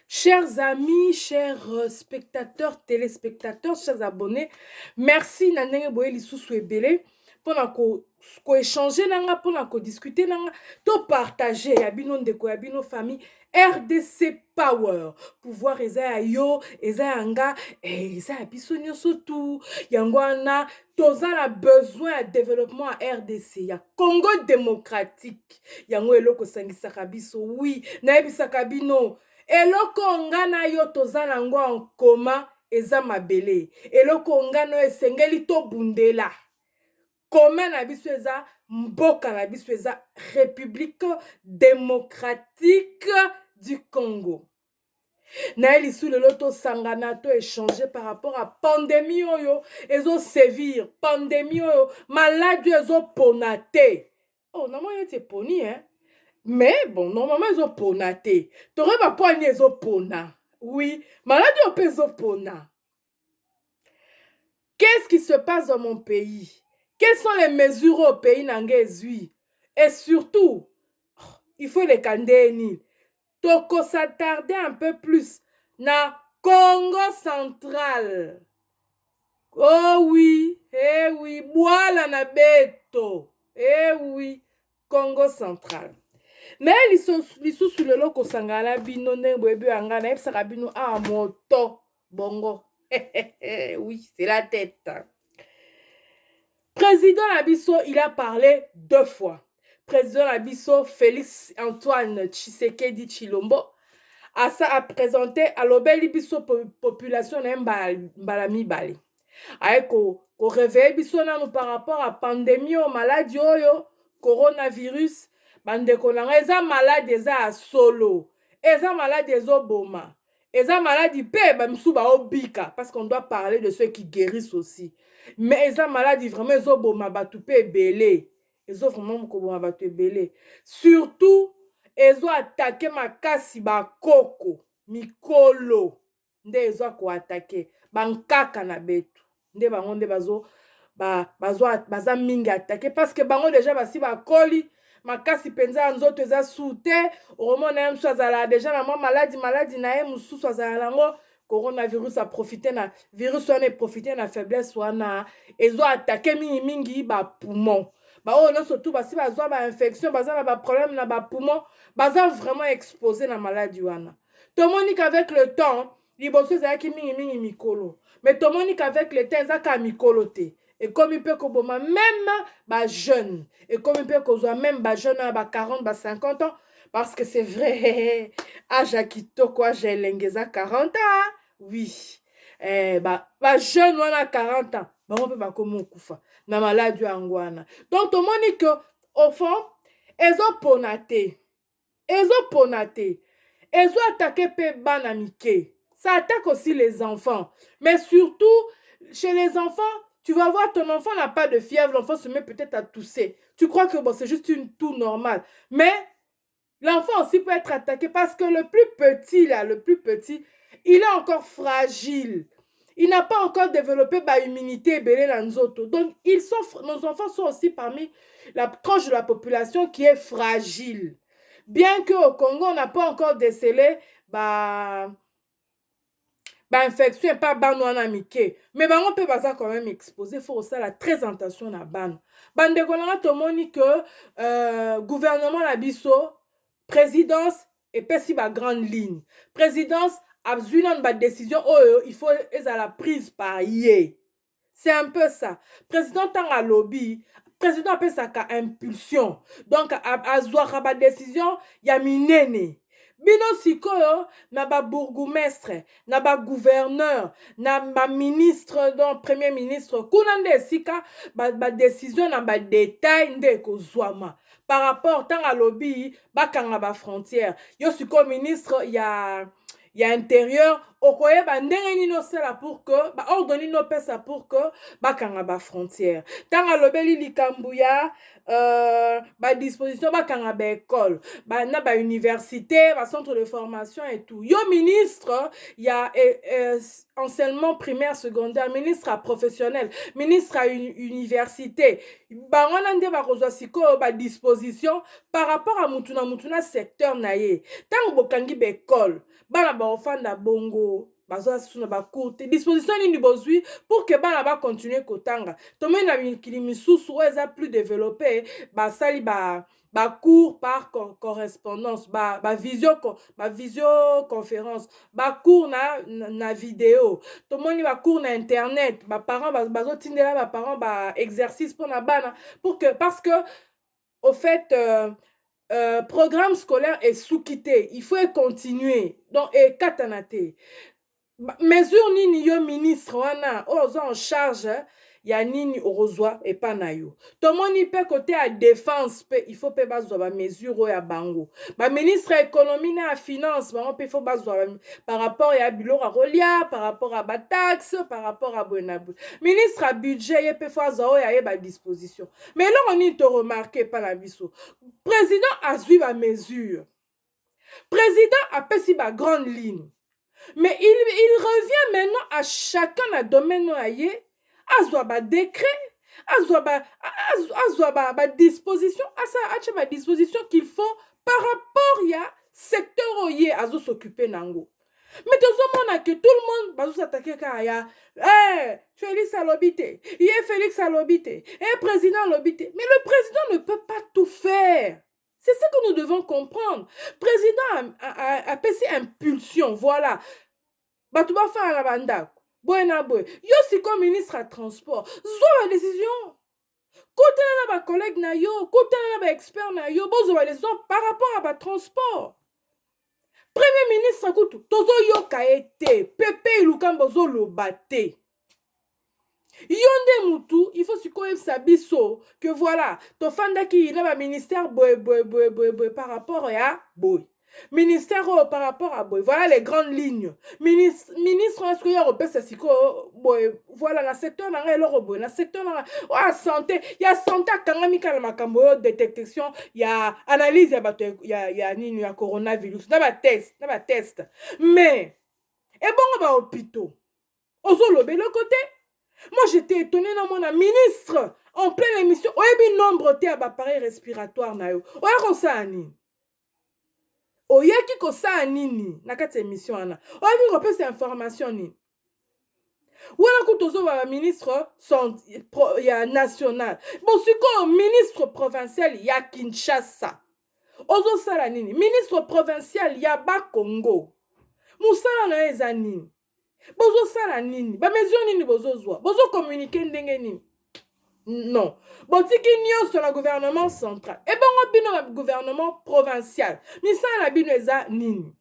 Chers amis, chers spectateurs, téléspectateurs, chers abonnés, merci Nanenge Boye Lisusu Ebele pour échanger nanga, pour discuter nanga, to partager yabino ndeko yabino famille RDC Power pouvoir eza yo eza yanga eza biso nyoso tout yangwana toza na besoin de développement à RDC ya Congo démocratique yango eloko sangisaka biso oui na yebisaka bino eloko ngana yo toza nango en commun eza mabele eloko ngano esengeli to bundela commun na biso eza mboka na biso eza République démocratique du Congo. Na elisu lelo to sangana to échanger par rapport à pandémie oyo ezo sévir pandémie oyo maladie ezo ponate. Oh normalement c'est poni hein. Mais bon normalement ezo ponate. Tore ba poani ezo pona. Oui, maladie au ezo pona. Qu'est-ce qui se passe dans mon pays? Quelles sont les mesures au pays nangezui? Et surtout, il faut les candéni. Toko s'attarder un peu plus na Congo central. Oh oui, eh oui, boala na beto. Eh oui, Congo central. Mais lisusu lelo kosangala bino ndembo anga na ebisaka bino a moto bongo. Oui, c'est la tête. Président Abisso, il a parlé 2 fois. Président Abisso, Félix Antoine Tshisekedi Tshilombo, a présenté à l'obéli biso population n'embalami bali. Aeko réveiller biso nanu par rapport à pandémie ou maladie oyo coronavirus bandeko nanga eza malade eza solo eza malade ezo boma eza malade pe ba misu ba obika parce qu'on doit parler de ceux qui guérissent aussi. Mais eza maladie vraiment ezo boma batu pe belé ezo vraiment ko boma batu belé surtout ezo attaquer makasi ba koko mikolo nde ezo ko attaquer bankaka na betu nde bango nde baza mingi attaquer parce que bango déjà basi bakoli makasi penza nzoto eza soute omona ya msu azala déjà na maladie na ye mususu azala lango coronavirus a profité na virus wana profité na faiblesse wana ezo attaquer mingi ba poumon ba o non surtout basi bazwa ba infection baza na ba problème na ba poumon baza vraiment exposé na maladie wana tomoni qu'avec le temps liboso ezalaki mingi mikolo mais tomoni qu'avec le temps ezaka mikolo te et comme il peut koboma même ba jeune et comme il peut kozwa même ba jeune ba 40 ba 50 ans parce que c'est vrai âge kitoko âge elengeza 40 ans oui ba jeune wana 40 ans bango pe bakomi okufa na maladie angwana donc tomoni que au fond ezo ponate ezo attaquer pe bana mike ça attaque aussi les enfants mais surtout chez les enfants. Tu vas voir, ton enfant n'a pas de fièvre, l'enfant se met peut-être à tousser. Tu crois que bon, c'est juste une toux normale. Mais l'enfant aussi peut être attaqué parce que le plus petit, il est encore fragile. Il n'a pas encore développé bah, immunité belé lanzoto. Donc, nos enfants sont aussi parmi la tranche de la population qui est fragile. Bien qu'au Congo, on n'a pas encore décelé infection et pas ban wana mike mais bango pe baza quand même exposé faut aussi la très attention na ban bandeko nanga tomoni que gouvernement na biso présidence et pesi ba grande ligne présidence azwi nanu ba décision oyo il faut ezala prise par ye c'est un peu ça président tanga lobby président apesaka impulsion donc azwaka ba décision ya minene. Bino sikoyo na ba bourgmestre na ba gouverneur na ba ministre donc premier ministre kuna nde sika ba décision na ba détail nde kozwama par rapport tanga lobby bakanga ba frontière yo siko ministre ya intérieur okoyeba ndenge nini osala pour que baordre nini opesa pour que bakanga bafrontière ntango alobeli likambo ya badisposition bakanga baekole na bauniversité bacentre de formation et tout yo ministre ya enseignement primaire secondaire ministre ya professionnel ministre ya université bango wana nde bakozwa sikoyo badisposition par rapport à mutu na secteur na ye ntango bokangi baekole bana baofanda bongo bazosuna bacour te disposition nini bozwi pour que bana bacontinue kotanga tomoni na mikili misusu oyo eza plus développé basali bacours par correspondance bavisioconférence bacours na video tomoni bacours na internet baparent bazotindela baparent baexercice mpona bana pour que parce que au fait programme scolaire est sous-quitté il faut continuer donc ekatana te mesure nini yo ministre wana oyo oza en charge ya nini okozwa epa na yo tomoni mpe kote ya défense mpe il faut mpe bazwa bamesure oyo ya bango baministre ya économie na ya finance bango mpe il faut bazwa par rapport ya biloko akolia par rapport ya bataxe par rapport ya boye na boye ministre ya budget ye mpe fo azwa oyo ayeba disposition mais eloko nini toremarke epa na biso président azwi bamesure président apesi bagrande ligne mais il revient maintenant à chacun na domaine oyo aye azwa badécret azwa badisposition atia badisposition qu'il faut par rapport ya secteur oyo ye azosoccupe nango mais tozomona ke tout le monde bazosatake kaka ya Félix alobi te ye Félix alobi te président alobi te mais le président ne peut pas tout faire. C'est ce que nous devons comprendre. Président a pesi impulsion, voilà. Bato ba fa la banda. Boy na boy. Yo si comme ministre à transport, zo la décision. Côté na ba collègue na yo, côté na ba expert na yo, bozo ba décision par rapport à ba transport. Premier ministre kutu, tozo yo ka été, Pepe Ilukambo zo lo baté. Yonde mutu, il faut sikoye sabiso que voilà, to fanda ki na ba ministère boy par rapport à boy. Ministère par rapport à boy. Voilà les grandes lignes. Ministre est-ce qu'il y a repès siko boy. Voilà la secteur na ngelo boy, la secteur na santé, il y a santé kangamika na makambo détection, il y a analyse il y a nini ya coronavirus, na ba test. Mais et bon ba hôpitaux. Ozo lobé le côté. Moi, j'étais étonnée dans mon ministre en pleine émission. Oyebi nombre te appareil respiratoire na yo. Oya ko sa nini? Oyaki ko sa nini na kati émission ana. Oyaki ko pesa information nini? Wala ko tozo ba ministre ya national. Bon siko ministre provincial ya Kinshasa. Ozo sala nini? Ministre provincial ya ba Congo. Musala na eza nini? Bozo sala nini? Ba mesure nini bozo zwa? Bozo communiquer ndenge nini? Non. Botiki nyonso la gouvernement central. Et bon bino la gouvernement provincial. Misala bino eza nini?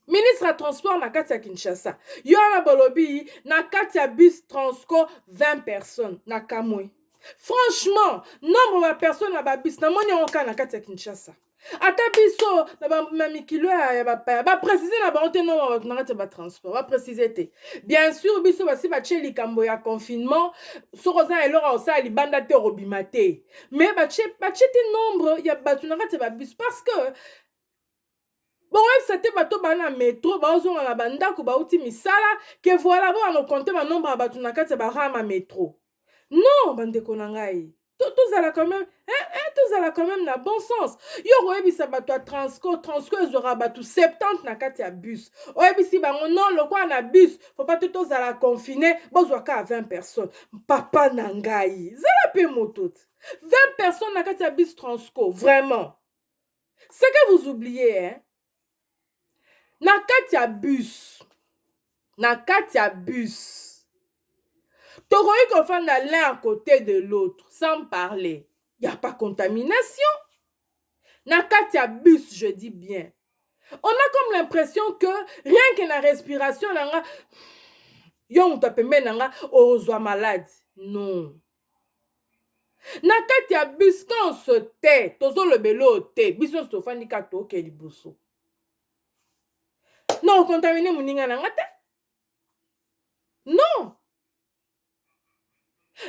Ministre à transport na kati ya Kinshasa. Yo na bolobi na kati ya bus Transco 20 personnes na Kamwe. Franchement, nombre de personnes na ba bus na moni onka na kati ya Kinshasa. Ata biso na ba mikilo ya ba préciser na ba onte no na kati ba transport ba préciser te bien sûr biso basi ba che likambo ya confinement sokoza elora osa libanda te robimate mais ba che te nombre ya batu na kati ba bus parce que bon c'était bato ba na métro ba ozonga na bandako ba uti misala que voilà ba no compter ba nombre ya batu na kati ba rama métro non bande konangai tous à la quand même tous à la quand même na bon sens yo oyebisa bato à transco ezora bato 70 na kati ya bus oyebisi bango non lokwa na bus faut pas tous à la confiner bozwa ka 20 personnes papa na ngai zala pe moto 20 personnes na kati ya bus transco vraiment c'est que vous oubliez na kati ya bus Tokoyi qu'on fait l'un à côté de l'autre, sans parler. Il n'y a pas contamination. Na katia bus, je dis bien. On a comme l'impression que rien que la respiration, yon tapembe nanga ozwa malade. Non. Na katia bus, quand on se tait, tozo le belo te, biso stofani kato ke liboso. Non, contaminer moninga nangate. Non.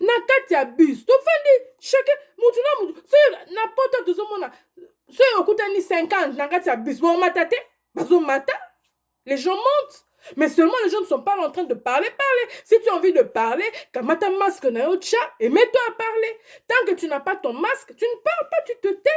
Na kati ya bus tofandi chacun mutu na mutu so na poto tozomona so okutani 50 na kati ya bus bomata te bazomata les gens montent mais seulement les gens ne sont pas en train de parler si tu as envie de parler kamata masque na yo tcha et mets-toi à parler tant que tu n'as pas ton masque tu ne parles pas tu te tais.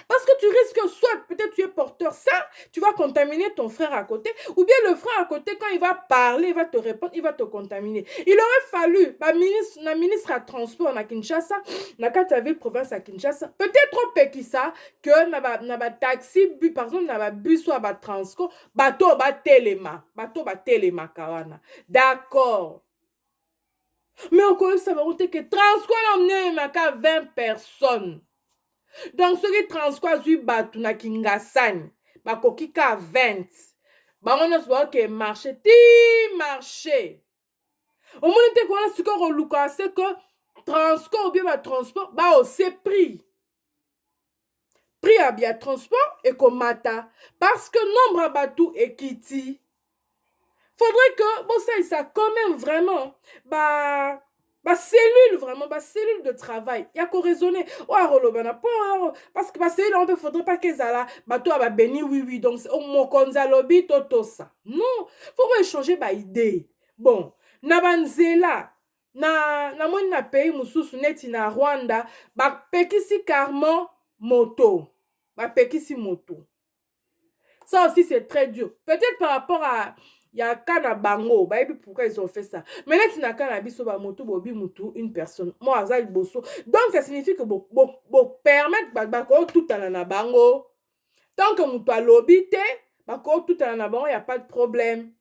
Parce que tu risques soit, peut-être tu es porteur ça, tu vas contaminer ton frère à côté, ou bien le frère à côté, quand il va parler, il va te répondre, il va te contaminer. Il aurait fallu, la ministre à transport à Kinshasa, na kata ville province à Kinshasa, peut-être trop pekisa, que na taxi, par exemple, na bus ou na transport, bateau ba telema kawana. D'accord. Mais on connaît ça, que transport n'a 20 personnes. Donc, ceux qui transportent du bateau na Kingasani, bakoki ka 20. Bango na soba ke marché, ti marché. Au moins, te kona siko roluka, c'est que transport ou bien ba transport, ba aussi prix. Prix à bien transport et komata. Parce que nombre à bateau est kiti. Faudrait que, bon, ça quand même vraiment, cellule vraiment, cellule de travail. Il y a qu'à raisonner. Parce que cellule, il ne faudrait pas qu'elles aient bateau à béni, oui. Donc, mon konzalobi, toto ça. Non, il faut échanger idée. Bon, na banzela, na moni na pays mususu neti na Rwanda, pekisi carrément moto. Pekisi moto. Ça aussi, c'est très dur. Peut-être par rapport à... Il y a Kana Bango, pourquoi ils ont fait ça. Mais là, tu n'as qu'un abisso, bobi mutu, une personne. Moi, azal bosso. Donc, ça signifie que bon permettre tout à bango. Tant que mutu a lobité, tout à bango, il n'y a pas de problème.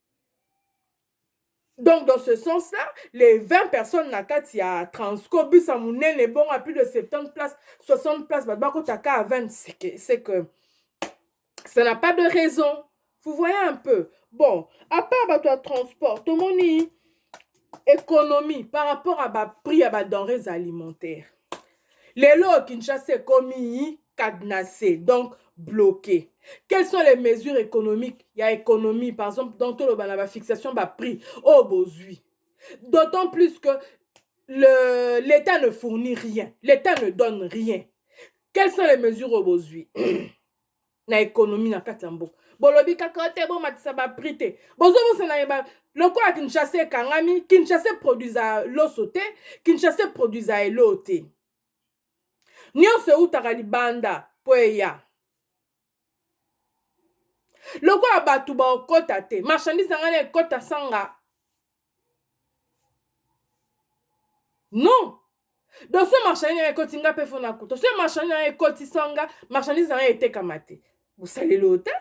Donc, dans ce sens-là, les 20 personnes na kati ya Transco, bus à mounene, bon, à plus de 70 places, 60 places, à 20, c'est que ça n'a pas de raison. Vous voyez un peu. Bon, à part toi transport, tout le monde économie par rapport à prix à denrées alimentaires. Les lots Kinshasa commis cadenassés, donc bloqués. Quelles sont les mesures économiques? Il y a économie, par exemple, dans tout le fixation prix au bozui. D'autant plus que l'État ne fournit rien. L'État ne donne rien. Quelles sont les mesures au bozui? Na économie na katambo. Bolobi kakote bo matisa ba prité. Bozo bo na ba loko a Kinshasa kangami, Kinshasa produisa losote, Kinshasa produisa elote. Nyonse utaka libanda poeya. Loko a batu ba okota te, marchandise ngane ekota sanga. Non. Dans ce marchandise ekoti nga pe fona kuto. Ce marchandise ekoti sanga, marchandise ngane eteka mate. Vous salez l'autre?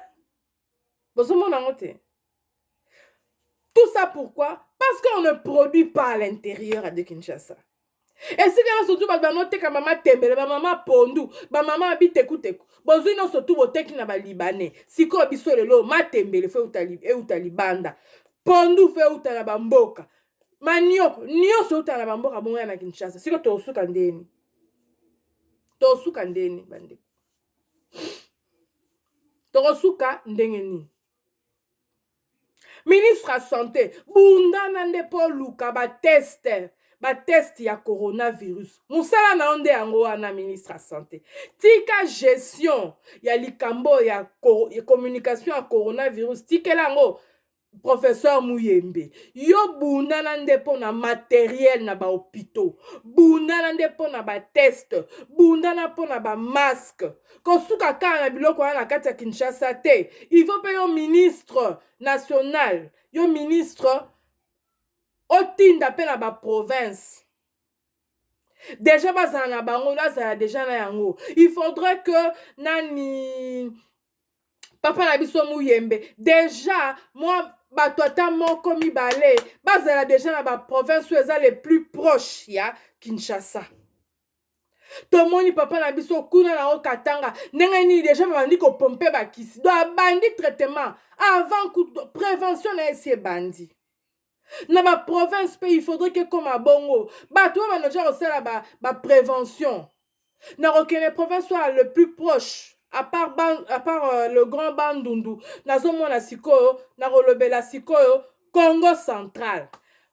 Tout ça pourquoi? Parce qu'on ne produit pas à l'intérieur de Kinshasa. Et si on surtout noté que maman tembele, maman pondu, maman habite kuteku. Bozu non surtout bote ki na ba libanais. Si ko biso lelo ma tembele fe utalibanda. Pondu fe utala bamboka. Manioko, nyonso utala bamboka bonga na Kinshasa. Siko to suka ndeni. To suka ndeni bande. Torosuka ndengeni. Ministre à santé, bunda nande po luka ba test ya coronavirus. Musala na onde yango wana ministre à santé. Tika gestion ya likambo ya communication ya coronavirus. Tikela ngo professeur Muyembe. Yo bunda nande po na matériel na ba hôpitaux. Bunda nande po na ba test. Bunda na po na ba masque. Kosuka ka na biloko na kati ya Kinshasa te. Il faut payer un ministre national. Yo ministre otinda pe na ba province. Déjà bazana na bango là déjà na yango. Il faudrait que nani papa na biso Muyembe. Déjà moi batota moko mibale bazala déjà na ba province où eza les plus proches ya Kinshasa. Tomoni papa na biso kuna na okatanga ndenge ni déjà bandi ko pomper ba kisi do bandi traitement avant prévention na esi bandi na ba province pe il faudrait que comme a bongo bato ba déjà osala ba prévention na aucune province soit le plus proche à part le grand Bandundu, nazomona sikoyo, nakolobela sikoyo, Congo central.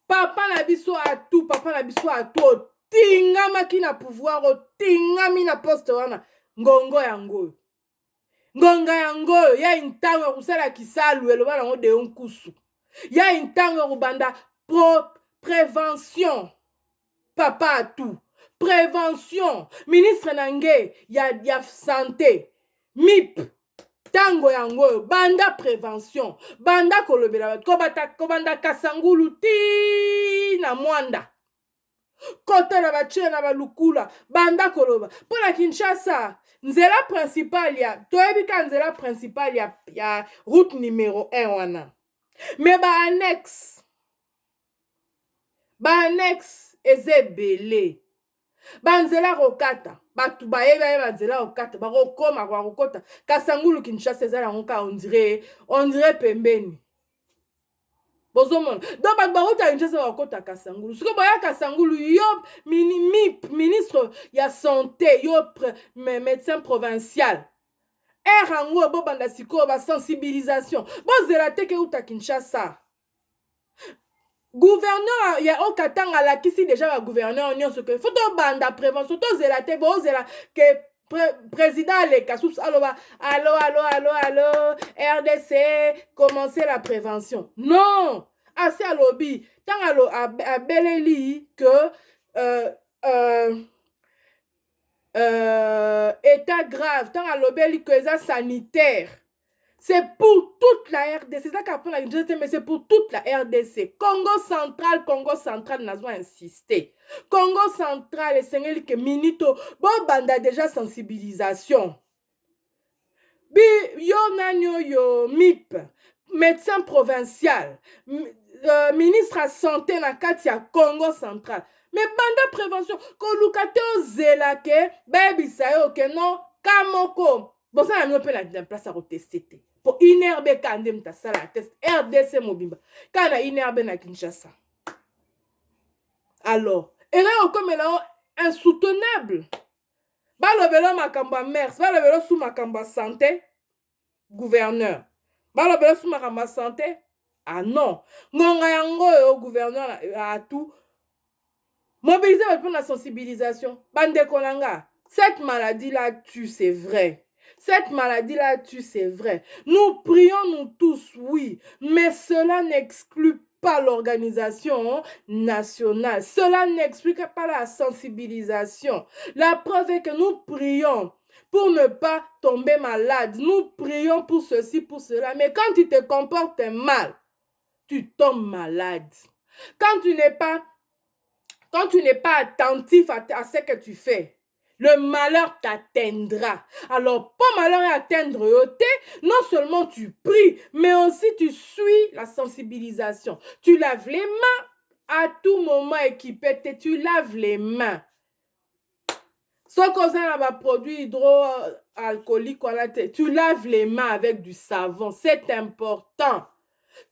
Papa na biso a tout, papa na biso a tout. Tingamaki na pouvoir, tingami na poste wana. Ngongo yango. Ngonga yango, ya intango kusala kisalu, eloba nango de onkusu. Ya intango kubanda prévention. Papa a tout. Prévention. Ministre nange, ya santé. MIP. Tango yango, banda prévention. Banda kolobela, kobanda kasangulu ti na mwanda. Kote na bache na balukula. Banda koloba. Pour la Kinshasa, nzela principale ya, toebika nzela principale ya route numéro 1 wana. Mais ba annexe ezebele. Banzela rokata, batu baye banzela rokata, barokoma kwa rokota. Kasangulu Kinshasa ezala ngonka on dirait pembeni. Bozomona. Donc barota Kinshasa rokota Kasangulu. Siko baya Kasangulu yo ministre ya santé, yo médecin provincial. Rango bo banda siko ba sensibilisation. Bozela teke uta Kinshasa. Gouverneur ya okatanga la kisi déjà ba gouverneur nyonso ke photo banda prévention to zela te bo zela ke président le kasous allo RDC commencer la prévention. Non, assez à lobby tant à beleli que état grave tant à lobby que ça sanitaire. C'est pour toute la RDC. C'est ça qu'après la RDC, mais c'est pour toute la RDC. Congo central, n'a pas insisté. Congo central, et c'est que Minito, bon, banda déjà sensibilisation. Bi, yo, MIP, médecin provincial, ministre à santé, na Katia, Congo central. Mais banda prévention, kolukate o zelake, baby sayo, que non, kamoko. Bon, ça, on peut la place à retester. Pour inerbe kandem ta sala test RDC mobimba. Kana inerbe na Kinshasa. Alors, et là comme là insoutenable. Balobelo makamba mers, balobelo sous makamba santé gouverneur. Balobelo sous makamba santé. Ah non. Ngonga yango gouverneur a tout. Mobiliser pour la sensibilisation. Bande konanga. Cette maladie là tue, c'est vrai. Cette maladie-là tue, c'est vrai. Nous prions, nous tous, oui, mais cela n'exclut pas l'organisation nationale. Cela n'explique pas la sensibilisation. La preuve est que nous prions pour ne pas tomber malade. Nous prions pour ceci, pour cela. Mais quand tu te comportes mal, tu tombes malade. Quand tu n'es pas attentif à ce que tu fais, le malheur t'atteindra. Alors, pour malheur atteindre, non seulement tu pries, mais aussi tu suis la sensibilisation. Tu laves les mains à tout moment équipé, tu laves les mains. Ce qu'on a un produit hydroalcoolique, tu laves les mains avec du savon. C'est important.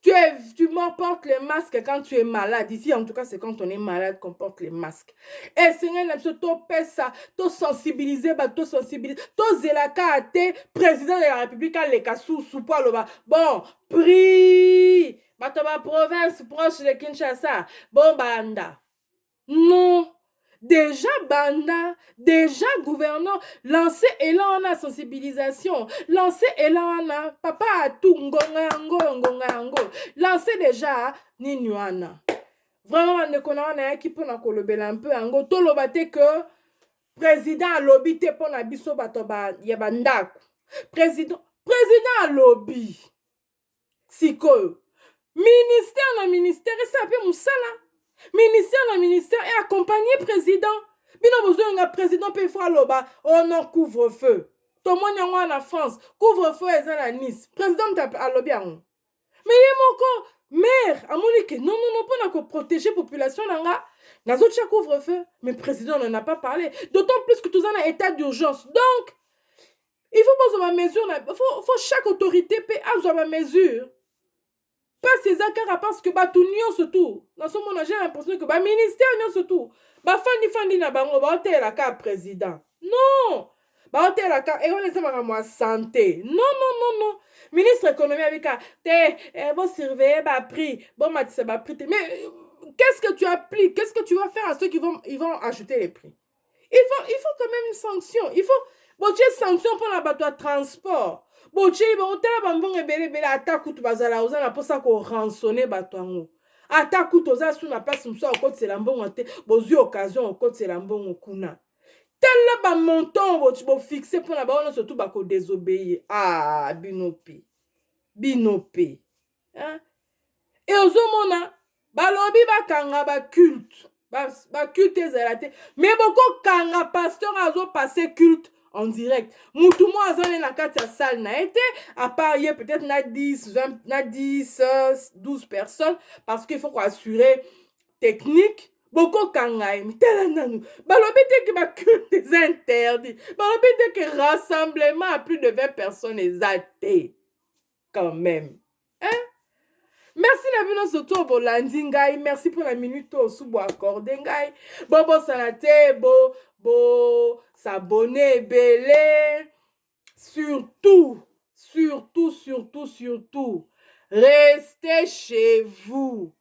Tu m'emportes les masques quand tu es malade. Ici, en tout cas, c'est quand on est malade qu'on porte les masques. Et Seigneur, tu ça, tu sensibiliser, tu sensibiliser, tu zelaka te président de la République, les kassou, soupa, bon, prie, ma province proche de Kinshasa, bon, banda. Non. Déjà banda, déjà gouverneur, lancez élan à sensibilisation, lancez élan à papa à tout ngonga, lancez déjà ninuana. Vraiment, on ne connaît qui peut nous colobel un peu, ango, tout le bâté que président a lobby te pour la biso batoba yabanda. Président a lobby. Siko. Ministère, ça peut moussala. Ministère et accompagné président. Bino besoin un président peut faire loba. Oh non, couvre-feu. Tout le monde en France. Couvre-feu est à Nice. Président à lobby. Mais il y a mon corps. Mère, à mon non, pas protéger la population. Dans autres couvre-feu. Mais le président n'en a pas parlé. D'autant plus que tout ça est en état d'urgence. Donc, il faut prendre ma mesure. Il faut chaque autorité peut avoir ma mesure. Pas ces accords parce que tout nion surtout. Dans ce moment, j'ai l'impression que ministère nion surtout. Fandi na bango ba hôtel la président. Non. baotelaka et on eza makambo santé. Non, non, non, non. Ministre économie avec te bon surveiller ba prix, bon matisse ba prix. Mais qu'est-ce que tu appliques? Qu'est-ce que tu vas faire à ceux qui vont ajouter les prix? Il faut quand même une sanction. Il faut bon tu sanction pour la bateau transport. Bon tu bon tala bambon ebele bele attaque tout bazala ozana pour ça qu'on rançonner bateau. Attaque tout oza sous la place mso okot c'est lambon te bozu occasion okot c'est lambon kuna. Tel ba montant bo fixé pour la ba surtout ba ko désobéir. Ah binopi. Binopi. Hein? Et ozomona balobi bakanga ba culte. Ba culte ezalate. Mais beaucoup kanga pasteur azo passer culte en direct. Mutu mo azane na kati ya salle na été à part hier peut-être na 10, 20, na 10, 12 personnes parce qu'il faut assurer technique. Beaucoup kangaïm, telananu. Balobi te que ma culte est interdit. Balobi te que rassemblement à plus de 20 personnes est athée. Quand même. Hein? Merci la bino soto bo landingai. Merci pour la minute au sous bo accordé ngai. Bo salate, bo s'abonner belé. Surtout, restez chez vous.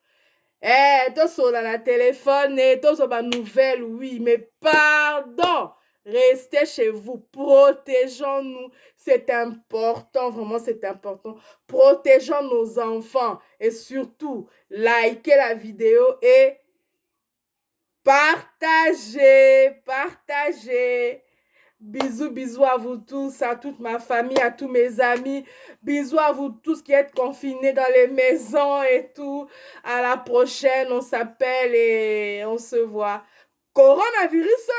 Tous sur la téléphone, tous sur ma nouvelle, oui, mais pardon. Restez chez vous, protégeons-nous, c'est important, vraiment c'est important. Protégeons nos enfants et surtout, likez la vidéo et partagez. Bisous à vous tous, à toute ma famille, à tous mes amis. Bisous à vous tous qui êtes confinés dans les maisons et tout. À la prochaine, on s'appelle et on se voit. Coronavirus,